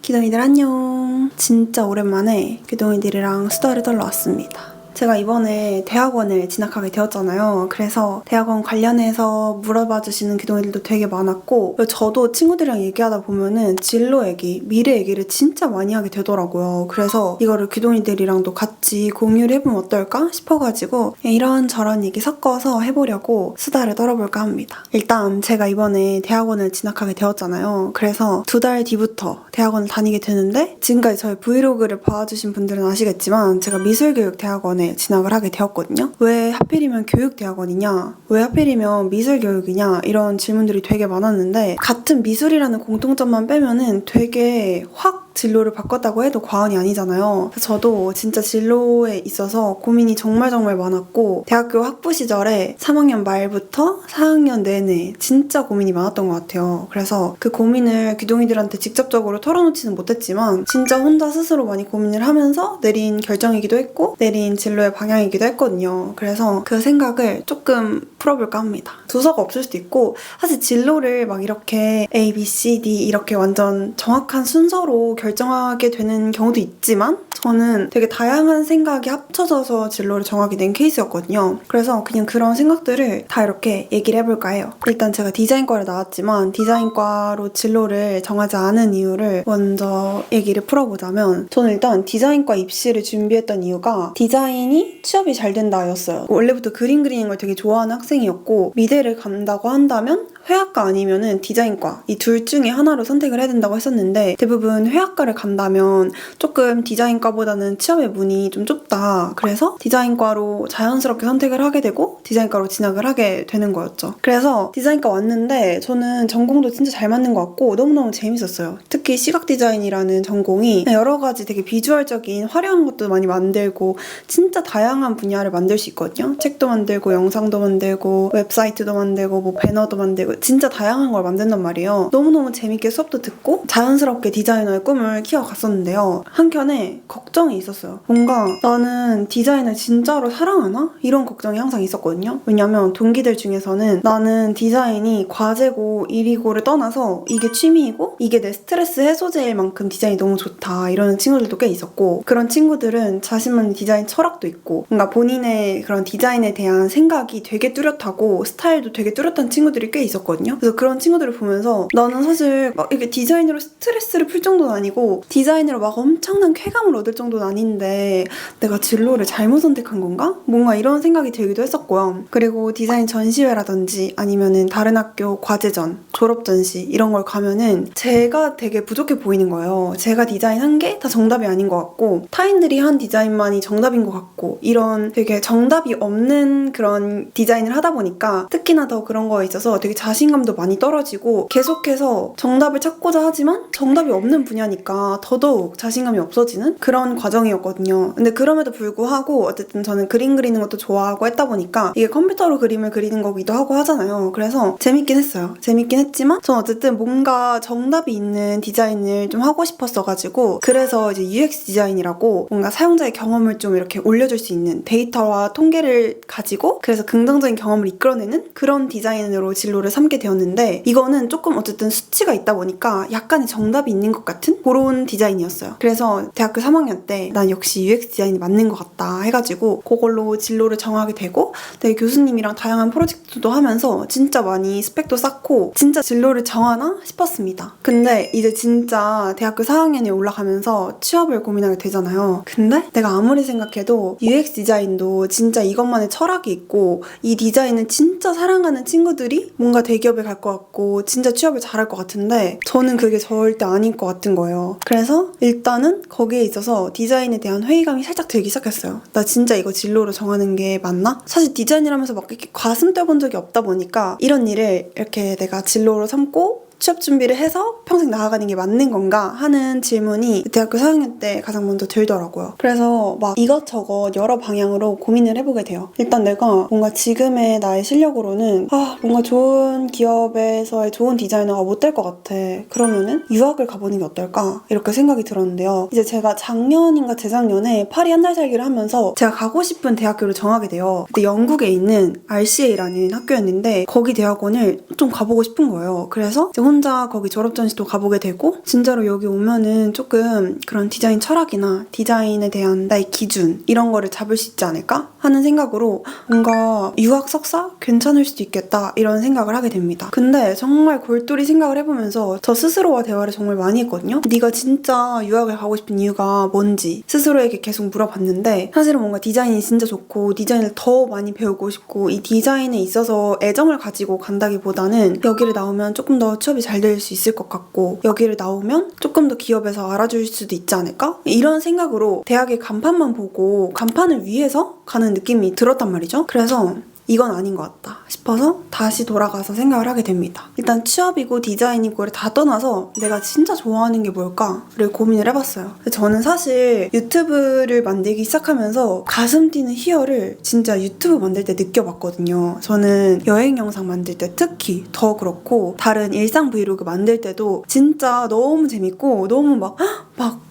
기동이들 안녕. 진짜 오랜만에 기동이들이랑 수다를 떨러 왔습니다. 제가 이번에 대학원을 진학하게 되었잖아요. 그래서 대학원 관련해서 물어봐 주시는 기동이들도 되게 많았고, 저도 친구들이랑 얘기하다 보면은 진로 얘기, 미래 얘기를 진짜 많이 하게 되더라고요. 그래서 이거를 기동이들이랑도 같이 공유를 해보면 어떨까 싶어가지고 이런저런 얘기 섞어서 해보려고 수다를 떨어볼까 합니다. 일단 제가 이번에 대학원을 진학하게 되었잖아요. 그래서 2달 뒤부터 대학원을 다니게 되는데, 지금까지 저희 브이로그를 봐주신 분들은 아시겠지만 제가 미술교육대학원에 진학을 하게 되었거든요. 왜 하필이면 교육대학원이냐? 왜 하필이면 미술교육이냐? 이런 질문들이 되게 많았는데, 같은 미술이라는 공통점만 빼면은 되게 확 진로를 바꿨다고 해도 과언이 아니잖아요. 그래서 저도 진짜 진로에 있어서 고민이 정말 많았고, 대학교 학부 시절에 3학년 말부터 4학년 내내 진짜 고민이 많았던 것 같아요. 그래서 그 고민을 기동이들한테 직접적으로 털어놓지는 못했지만 진짜 혼자 스스로 많이 고민을 하면서 내린 결정이기도 했고 내린 진로의 방향이기도 했거든요. 그래서 그 생각을 조금 풀어볼까 합니다. 두서가 없을 수도 있고, 사실 진로를 막 이렇게 A, B, C, D 이렇게 완전 정확한 순서로 결정하게 되는 경우도 있지만 저는 되게 다양한 생각이 합쳐져서 진로를 정하게 된 케이스였거든요. 그래서 그냥 그런 생각들을 다 이렇게 얘기를 해볼까 해요. 일단 제가 디자인과를 나왔지만 디자인과로 진로를 정하지 않은 이유를 먼저 얘기를 풀어보자면, 저는 일단 디자인과 입시를 준비했던 이유가 디자인이 취업이 잘 된다였어요. 원래부터 그림 그리는 걸 되게 좋아하는 학생이었고, 미대를 간다고 한다면 회화과 아니면은 디자인과 이 둘 중에 하나로 선택을 해야 된다고 했었는데, 대부분 회화과를 간다면 조금 디자인과보다는 취업의 문이 좀 좁다. 그래서 디자인과로 자연스럽게 선택을 하게 되고 디자인과로 진학을 하게 되는 거였죠. 그래서 디자인과 왔는데 저는 전공도 진짜 잘 맞는 것 같고 너무너무 재밌었어요. 특히 시각 디자인이라는 전공이 여러 가지 되게 비주얼적인 화려한 것도 많이 만들고 진짜 다양한 분야를 만들 수 있거든요. 책도 만들고 영상도 만들고 웹사이트도 만들고 뭐 배너도 만들고 진짜 다양한 걸 만든단 말이에요. 너무너무 재밌게 수업도 듣고 자연스럽게 디자이너의 꿈을 키워갔었는데요. 한켠에 걱정이 있었어요. 뭔가 나는 디자인을 진짜로 사랑하나? 이런 걱정이 항상 있었거든요. 왜냐면 동기들 중에서는 나는 디자인이 과제고 일이고를 떠나서 이게 취미이고 이게 내 스트레스 해소제일 만큼 디자인이 너무 좋다 이러는 친구들도 꽤 있었고, 그런 친구들은 자신만의 디자인 철학도 있고 뭔가 본인의 그런 디자인에 대한 생각이 되게 뚜렷하고 스타일도 되게 뚜렷한 친구들이 꽤 있었거든요. 그래서 그런 친구들을 보면서 나는 사실 막 이렇게 디자인으로 스트레스를 풀 정도는 아니고 디자인으로 막 엄청난 쾌감을 얻을 정도는 아닌데 내가 진로를 잘못 선택한 건가? 뭔가 이런 생각이 들기도 했었고요. 그리고 디자인 전시회라든지 아니면은 다른 학교 과제전, 졸업 전시 이런 걸 가면은 제가 되게 부족해 보이는 거예요. 제가 디자인한 게 다 정답이 아닌 것 같고 타인들이 한 디자인만이 정답인 것 같고, 이런 되게 정답이 없는 그런 디자인을 하다 보니까 특히나 더 그런 거에 있어서 되게 자신감도 많이 떨어지고 계속해서 정답을 찾고자 하지만 정답이 없는 분야니까 더더욱 자신감이 없어지는 그런 과정이었거든요. 근데 그럼에도 불구하고 어쨌든 저는 그림 그리는 것도 좋아하고 했다 보니까 이게 컴퓨터로 그림을 그리는 거기도 하고 하잖아요. 그래서 재밌긴 했어요. 재밌긴 했지만 전 어쨌든 뭔가 정답이 있는 디자인을 좀 하고 싶었어가지고, 그래서 이제 UX 디자인이라고 뭔가 사용자의 경험을 좀 이렇게 올려줄 수 있는 데이터와 통계를 가지고 그래서 긍정적인 경험을 이끌어내는 그런 디자인으로 진로를 삼게 되었는데, 이거는 조금 어쨌든 수치가 있다 보니까 약간의 정답이 있는 것 같은 그런 디자인이었어요. 그래서 대학교 3학년 때 난 역시 UX 디자인이 맞는 것 같다 해가지고 그걸로 진로를 정하게 되고, 되게 교수님이랑 다양한 프로젝트도 하면서 진짜 많이 스펙도 쌓고 진짜 진로를 정하나 싶었습니다. 근데 이제 진짜 대학교 4학년에 올라가면서 취업을 고민하게 되잖아요. 근데 내가 아무리 생각해도 UX 디자인도 진짜 이것만의 철학이 있고 이 디자인을 진짜 사랑하는 친구들이 뭔가 대기업에 갈 것 같고 진짜 취업을 잘할 것 같은데 저는 그게 절대 아닌 것 같은 거예요. 그래서 일단은 거기에 있어서 디자인에 대한 회의감이 살짝 들기 시작했어요. 나 진짜 이거 진로로 정하는 게 맞나? 사실 디자인이라면서 막 이렇게 가슴 떼본 적이 없다 보니까 이런 일을 이렇게 내가 진로로 삼고 취업 준비를 해서 평생 나아가는 게 맞는 건가 하는 질문이 대학교 4학년 때 가장 먼저 들더라고요. 그래서 막 이것저것 여러 방향으로 고민을 해보게 돼요. 일단 내가 뭔가 지금의 나의 실력으로는 뭔가 좋은 기업에서의 좋은 디자이너가 못 될 것 같아. 그러면은 유학을 가보는 게 어떨까? 이렇게 생각이 들었는데요. 이제 제가 작년인가 재작년에 파리 한 달 살기를 하면서 제가 가고 싶은 대학교를 정하게 돼요. 그때 영국에 있는 RCA라는 학교였는데 거기 대학원을 좀 가보고 싶은 거예요. 그래서 혼자 거기 졸업 전시도 가보게 되고 진짜로 여기 오면은 조금 그런 디자인 철학이나 디자인에 대한 나의 기준 이런 거를 잡을 수 있지 않을까 하는 생각으로 뭔가 유학 석사 괜찮을 수도 있겠다 이런 생각을 하게 됩니다. 근데 정말 골똘히 생각을 해보면서 저 스스로와 대화를 정말 많이 했거든요. 네가 진짜 유학을 가고 싶은 이유가 뭔지 스스로에게 계속 물어봤는데 사실은 뭔가 디자인이 진짜 좋고 디자인을 더 많이 배우고 싶고 이 디자인에 있어서 애정을 가지고 간다기보다는 여기를 나오면 조금 더 취업이 잘 될 수 있을 것 같고 여기를 나오면 조금 더 기업에서 알아줄 수도 있지 않을까? 이런 생각으로 대학의 간판만 보고 간판을 위해서 가는 느낌이 들었단 말이죠. 그래서 이건 아닌 것 같다 싶어서 다시 돌아가서 생각을 하게 됩니다. 일단 취업이고 디자인이고를 다 떠나서 내가 진짜 좋아하는 게 뭘까를 고민을 해봤어요. 저는 사실 유튜브를 만들기 시작하면서 가슴 뛰는 희열을 진짜 유튜브 만들 때 느껴봤거든요. 저는 여행 영상 만들 때 특히 더 그렇고 다른 일상 브이로그 만들 때도 진짜 너무 재밌고 너무 막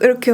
이렇게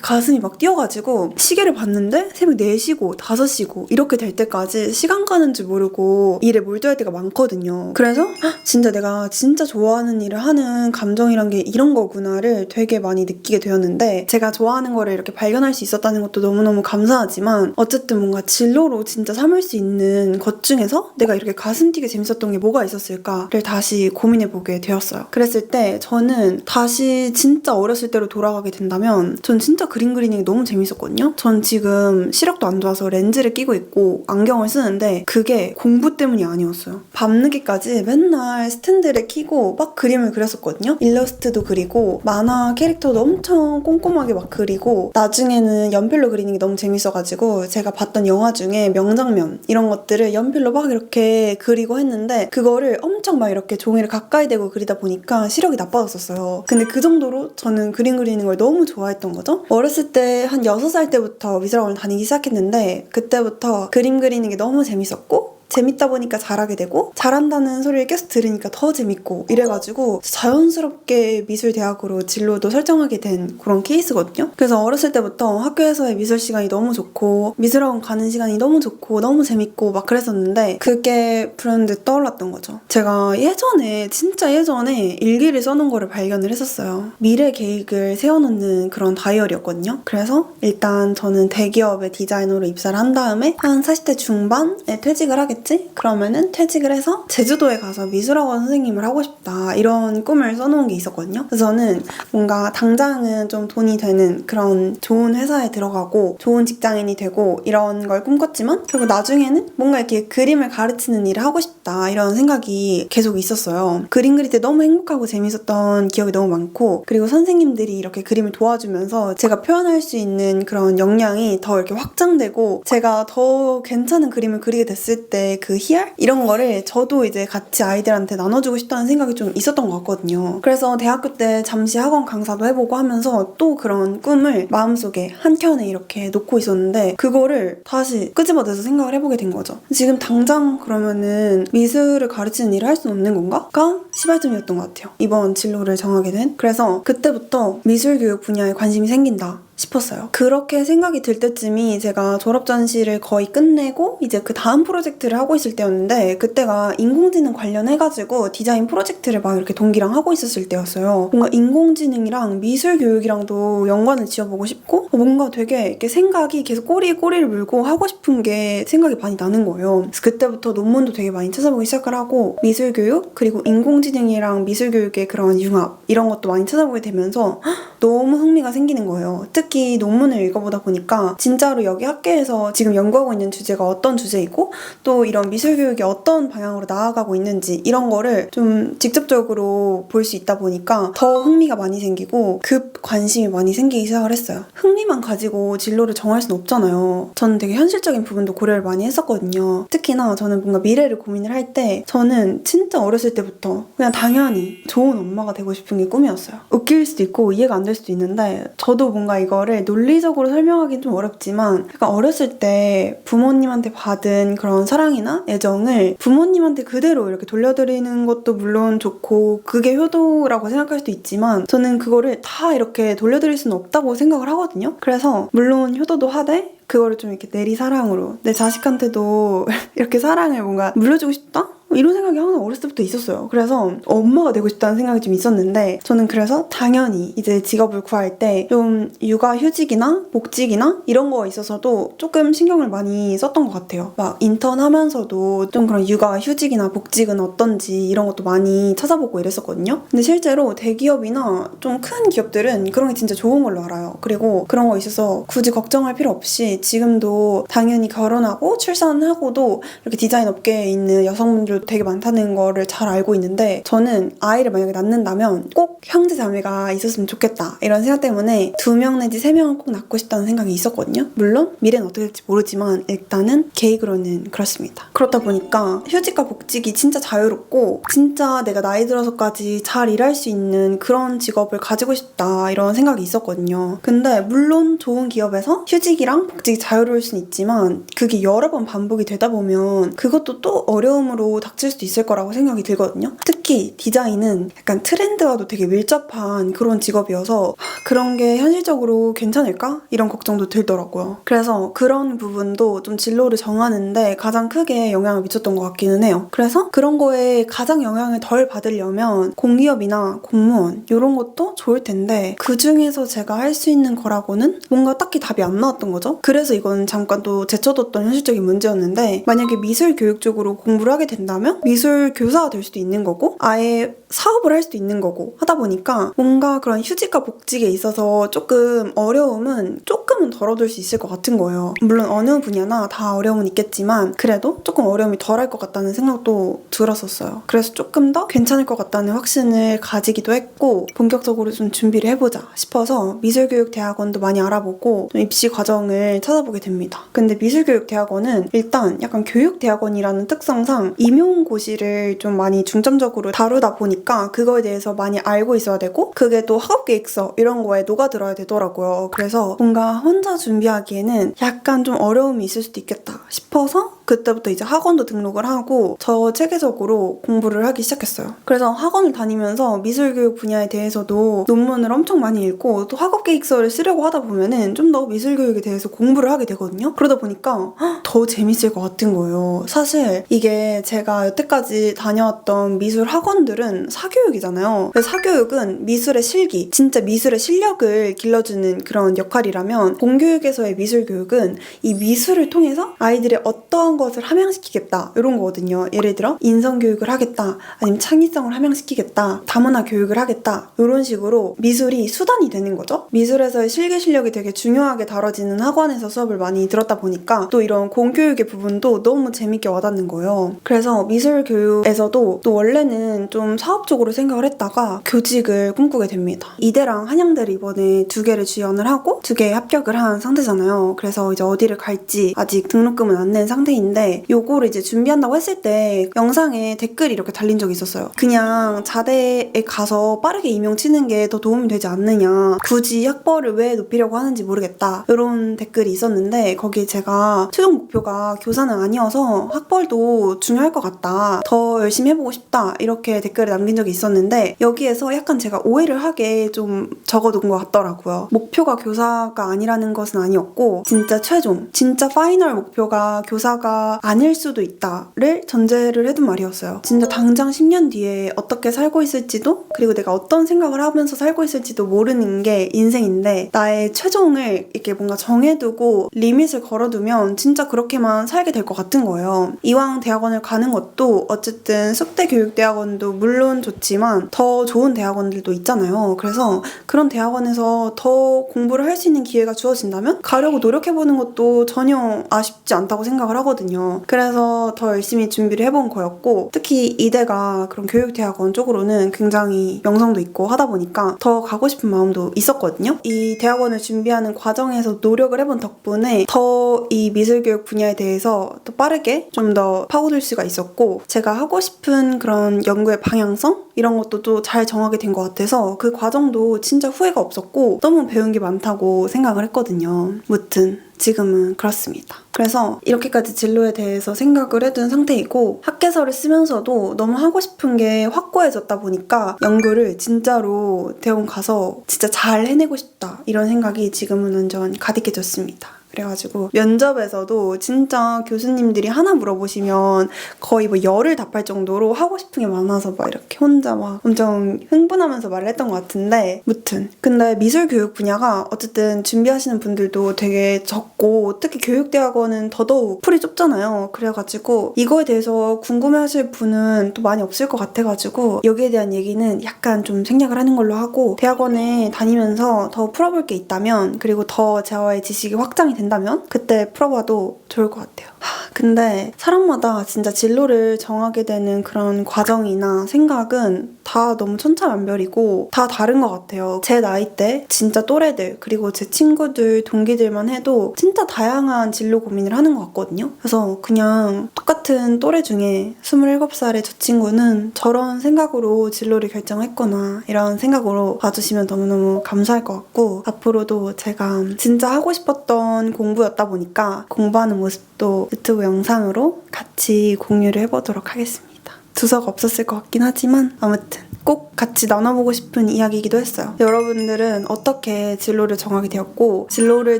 가슴이 막 뛰어가지고 시계를 봤는데 새벽 4시고 5시고 이렇게 될 때까지 시간 가는 줄 모르고 일에 몰두할 때가 많거든요. 그래서 진짜 내가 진짜 좋아하는 일을 하는 감정이란 게 이런 거구나를 되게 많이 느끼게 되었는데 제가 좋아하는 거를 이렇게 발견할 수 있었다는 것도 너무너무 감사하지만 어쨌든 뭔가 진로로 진짜 삼을 수 있는 것 중에서 내가 이렇게 가슴 뛰게 재밌었던 게 뭐가 있었을까를 다시 고민해보게 되었어요. 그랬을 때 저는 다시 진짜 어렸을 때로 돌아가게 된다면 전 진짜 그림 그리는 게 너무 재밌었거든요. 전 지금 시력도 안 좋아서 렌즈를 끼고 있고 안경을 쓰는데 그게 공부 때문이 아니었어요. 밤늦게까지 맨날 스탠드를 켜고 막 그림을 그렸었거든요. 일러스트도 그리고 만화 캐릭터도 엄청 꼼꼼하게 막 그리고 나중에는 연필로 그리는 게 너무 재밌어가지고 제가 봤던 영화 중에 명장면 이런 것들을 연필로 막 이렇게 그리고 했는데 그거를 엄청 막 이렇게 종이를 가까이 대고 그리다 보니까 시력이 나빠졌었어요. 근데 그 정도로 저는 그림 그리는 걸 너무 좋아했던 거죠. 어렸을 때 한 6살 때부터 미술학원을 다니기 시작했는데 그때부터 그림 그리는 게 너무 재밌었고 재밌다 보니까 잘하게 되고 잘한다는 소리를 계속 들으니까 더 재밌고 이래가지고 자연스럽게 미술대학으로 진로도 설정하게 된 그런 케이스거든요. 그래서 어렸을 때부터 학교에서의 미술 시간이 너무 좋고 미술학원 가는 시간이 너무 좋고 너무 재밌고 막 그랬었는데 그게 불현듯 떠올랐던 거죠. 제가 예전에 진짜 예전에 일기를 써놓은 거를 발견을 했었어요. 미래 계획을 세워놓는 그런 다이어리였거든요. 그래서 일단 저는 대기업의 디자이너로 입사를 한 다음에 한 40대 중반에 퇴직을 하게 그러면은 퇴직을 해서 제주도에 가서 미술학원 선생님을 하고 싶다 이런 꿈을 써놓은 게 있었거든요. 그래서 저는 뭔가 당장은 좀 돈이 되는 그런 좋은 회사에 들어가고 좋은 직장인이 되고 이런 걸 꿈꿨지만 결국 나중에는 뭔가 이렇게 그림을 가르치는 일을 하고 싶다 이런 생각이 계속 있었어요. 그림 그릴 때 너무 행복하고 재밌었던 기억이 너무 많고 그리고 선생님들이 이렇게 그림을 도와주면서 제가 표현할 수 있는 그런 역량이 더 이렇게 확장되고 제가 더 괜찮은 그림을 그리게 됐을 때 그 희열? 이런 거를 저도 이제 같이 아이들한테 나눠주고 싶다는 생각이 좀 있었던 것 같거든요. 그래서 대학교 때 잠시 학원 강사도 해보고 하면서 또 그런 꿈을 마음속에 한켠에 이렇게 놓고 있었는데 그거를 다시 끄집어내서 생각을 해보게 된 거죠. 지금 당장 그러면은 미술을 가르치는 일을 할 수는 없는 건가?가 시발점이었던 것 같아요. 이번 진로를 정하게 된. 그래서 그때부터 미술교육 분야에 관심이 생긴다 싶었어요. 그렇게 생각이 들 때쯤이 제가 졸업 전시를 거의 끝내고 이제 그 다음 프로젝트를 하고 있을 때였는데 그때가 인공지능 관련해가지고 디자인 프로젝트를 막 이렇게 동기랑 하고 있었을 때였어요. 뭔가 인공지능이랑 미술 교육이랑도 연관을 지어보고 싶고 뭔가 되게 이렇게 생각이 계속 꼬리에 꼬리를 물고 하고 싶은 게 생각이 많이 나는 거예요. 그래서 그때부터 논문도 되게 많이 찾아보기 시작을 하고 미술 교육 그리고 인공지능이랑 미술 교육의 그런 융합 이런 것도 많이 찾아보게 되면서 너무 흥미가 생기는 거예요. 특히 논문을 읽어보다 보니까 진짜로 여기 학계에서 지금 연구하고 있는 주제가 어떤 주제이고 또 이런 미술교육이 어떤 방향으로 나아가고 있는지 이런 거를 좀 직접적으로 볼 수 있다 보니까 더 흥미가 많이 생기고 급 관심이 많이 생기기 시작을 했어요. 흥미만 가지고 진로를 정할 수는 없잖아요. 저는 되게 현실적인 부분도 고려를 많이 했었거든요. 특히나 저는 뭔가 미래를 고민을 할 때 저는 진짜 어렸을 때부터 그냥 당연히 좋은 엄마가 되고 싶은 게 꿈이었어요. 웃길 수도 있고 이해가 안 될 수도 있는데 저도 뭔가 이거를 논리적으로 설명하기는 좀 어렵지만 약간 어렸을 때 부모님한테 받은 그런 사랑이나 애정을 부모님한테 그대로 이렇게 돌려드리는 것도 물론 좋고 그게 효도라고 생각할 수도 있지만 저는 그거를 다 이렇게 돌려드릴 수는 없다고 생각을 하거든요. 그래서 물론 효도도 하되 그거를 좀 이렇게 내리사랑으로 내 자식한테도 이렇게 사랑을 뭔가 물려주고 싶다? 이런 생각이 항상 어렸을 때부터 있었어요. 그래서 엄마가 되고 싶다는 생각이 좀 있었는데 저는 그래서 당연히 이제 직업을 구할 때 좀 육아휴직이나 복직이나 이런 거에 있어서도 조금 신경을 많이 썼던 것 같아요. 막 인턴 하면서도 좀 그런 육아휴직이나 복직은 어떤지 이런 것도 많이 찾아보고 이랬었거든요. 근데 실제로 대기업이나 좀 큰 기업들은 그런 게 진짜 좋은 걸로 알아요. 그리고 그런 거 있어서 굳이 걱정할 필요 없이 지금도 당연히 결혼하고 출산하고도 이렇게 디자인 업계에 있는 여성분들 되게 많다는 거를 잘 알고 있는데 저는 아이를 만약에 낳는다면 꼭 형제 자매가 있었으면 좋겠다 이런 생각 때문에 2명 내지 3명은 꼭 낳고 싶다는 생각이 있었거든요. 물론 미래는 어떻게 될지 모르지만 일단은 계획으로는 그렇습니다. 그렇다 보니까 휴직과 복직이 진짜 자유롭고 진짜 내가 나이 들어서까지 잘 일할 수 있는 그런 직업을 가지고 싶다 이런 생각이 있었거든요. 근데 물론 좋은 기업에서 휴직이랑 복직이 자유로울 수는 있지만 그게 여러 번 반복이 되다 보면 그것도 또 어려움으로 닥칠 수도 있을 거라고 생각이 들거든요. 특히 디자인은 약간 트렌드와도 되게 밀접한 그런 직업이어서 그런 게 현실적으로 괜찮을까? 이런 걱정도 들더라고요. 그래서 그런 부분도 좀 진로를 정하는데 가장 크게 영향을 미쳤던 것 같기는 해요. 그래서 그런 거에 가장 영향을 덜 받으려면 공기업이나 공무원 이런 것도 좋을 텐데 그 중에서 제가 할 수 있는 거라고는 뭔가 딱히 답이 안 나왔던 거죠. 그래서 이건 잠깐 또 제쳐뒀던 현실적인 문제였는데 만약에 미술 교육 쪽으로 공부를 하게 된다면 미술 교사가 될 수도 있는 거고 아예 사업을 할 수도 있는 거고 하다 보니까 뭔가 그런 휴직과 복직에 있어서 조금 어려움은 조금은 덜어둘 수 있을 것 같은 거예요. 물론 어느 분야나 다 어려움은 있겠지만 그래도 조금 어려움이 덜할 것 같다는 생각도 들었었어요. 그래서 조금 더 괜찮을 것 같다는 확신을 가지기도 했고 본격적으로 좀 준비를 해보자 싶어서 미술교육대학원도 많이 알아보고 좀 입시 과정을 찾아보게 됩니다. 근데 미술교육대학원은 일단 약간 교육대학원이라는 특성상 임용고시를 좀 많이 중점적으로 다루다 보니까 그거에 대해서 많이 알고 있어야 되고 그게 또 학업계획서 이런 거에 녹아들어야 되더라고요. 그래서 뭔가 혼자 준비하기에는 약간 좀 어려움이 있을 수도 있겠다 싶어서 그때부터 이제 학원도 등록을 하고 저 체계적으로 공부를 하기 시작했어요. 그래서 학원을 다니면서 미술교육 분야에 대해서도 논문을 엄청 많이 읽고 또 학업계획서를 쓰려고 하다 보면은 좀 더 미술교육에 대해서 공부를 하게 되거든요. 그러다 보니까 더 재밌을 것 같은 거예요. 사실 이게 제가 여태까지 다녀왔던 미술 학원들은 사교육이잖아요. 사교육은 미술의 실기, 진짜 미술의 실력을 길러주는 그런 역할이라면 공교육에서의 미술교육은 이 미술을 통해서 아이들의 어떠한 것을 함양시키겠다 이런 거거든요. 예를 들어 인성교육을 하겠다 아니면 창의성을 함양시키겠다 다문화 교육을 하겠다 이런 식으로 미술이 수단이 되는 거죠. 미술에서의 실기 실력이 되게 중요하게 다뤄지는 학원에서 수업을 많이 들었다 보니까 또 이런 공교육의 부분도 너무 재밌게 와닿는 거예요. 그래서 미술교육에서도 또 원래는 좀 사업적으로 생각을 했다가 교직을 꿈꾸게 됩니다. 이대랑 한양대를 이번에 2개를 지원을 하고 2개에 합격을 한 상태잖아요. 그래서 이제 어디를 갈지 아직 등록금은 안 낸 상태인데 요거를 이제 준비한다고 했을 때 영상에 댓글이 이렇게 달린 적이 있었어요. 그냥 자대에 가서 빠르게 임용 치는 게 더 도움이 되지 않느냐 굳이 학벌을 왜 높이려고 하는지 모르겠다 이런 댓글이 있었는데 거기에 제가 최종 목표가 교사는 아니어서 학벌도 중요할 것 같다 더 열심히 해보고 싶다 이렇게 댓글을 남긴 적이 있었는데 여기에서 약간 제가 오해를 하게 좀 적어둔 것 같더라고요. 목표가 교사가 아니라는 것은 아니었고 진짜 최종 진짜 파이널 목표가 교사가 아닐 수도 있다를 전제를 해둔 말이었어요. 진짜 당장 10년 뒤에 어떻게 살고 있을지도 그리고 내가 어떤 생각을 하면서 살고 있을지도 모르는 게 인생인데 나의 최종을 이렇게 뭔가 정해두고 리밋을 걸어두면 진짜 그렇게만 살게 될 것 같은 거예요. 이왕 대학원을 가는 것도 어쨌든 숙대 교육대학원도 물론 좋지만 더 좋은 대학원들도 있잖아요. 그래서 그런 대학원에서 더 공부를 할 수 있는 기회가 주어진다면 가려고 노력해보는 것도 전혀 아쉽지 않다고 생각을 하거든요. 그래서 더 열심히 준비를 해본 거였고 특히 이대가 그런 교육대학원 쪽으로는 굉장히 명성도 있고 하다 보니까 더 가고 싶은 마음도 있었거든요. 이 대학원을 준비하는 과정에서 노력을 해본 덕분에 더 이 미술교육 분야에 대해서 더 빠르게 좀 더 파고들 수가 있었고 제가 하고 싶은 그런 연구의 방향성? 이런 것도 또 잘 정하게 된 것 같아서 그 과정도 진짜 후회가 없었고 너무 배운 게 많다고 생각을 했거든요. 무튼 지금은 그렇습니다. 그래서 이렇게까지 진로에 대해서 생각을 해둔 상태이고 학계서를 쓰면서도 너무 하고 싶은 게 확고해졌다 보니까 연구를 진짜로 대학원 가서 진짜 잘 해내고 싶다 이런 생각이 지금은 완전 가득해졌습니다. 그래가지고 면접에서도 진짜 교수님들이 하나 물어보시면 거의 뭐 열을 답할 정도로 하고 싶은 게 많아서 막 이렇게 혼자 막 엄청 흥분하면서 말을 했던 것 같은데, 무튼 근데 미술 교육 분야가 어쨌든 준비하시는 분들도 되게 적고 특히 교육대학원은 더더욱 풀이 좁잖아요. 그래가지고 이거에 대해서 궁금해하실 분은 또 많이 없을 것 같아가지고 여기에 대한 얘기는 약간 좀 생략을 하는 걸로 하고, 대학원에 다니면서 더 풀어볼 게 있다면, 그리고 더 저의 지식이 확장이 된다면 그때 풀어봐도 좋을 것 같아요. 근데 사람마다 진짜 진로를 정하게 되는 그런 과정이나 생각은 다 너무 천차만별이고 다 다른 것 같아요. 제 나이 때 진짜 또래들, 그리고 제 친구들, 동기들만 해도 진짜 다양한 진로 고민을 하는 것 같거든요. 그래서 그냥 똑같은 또래 중에 27살의 저 친구는 저런 생각으로 진로를 결정했구나, 이런 생각으로 봐주시면 너무너무 감사할 것 같고, 앞으로도 제가 진짜 하고 싶었던 공부였다 보니까 공부하는 모습도 유튜브 영상으로 같이 공유를 해보도록 하겠습니다. 두서가 없었을 것 같긴 하지만 아무튼 꼭 같이 나눠보고 싶은 이야기이기도 했어요. 여러분들은 어떻게 진로를 정하게 되었고, 진로를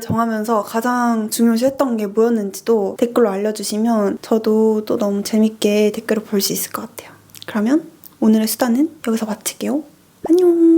정하면서 가장 중요시했던 게 뭐였는지도 댓글로 알려주시면 저도 또 너무 재밌게 댓글을 볼 수 있을 것 같아요. 그러면 오늘의 수다는 여기서 마칠게요. 안녕.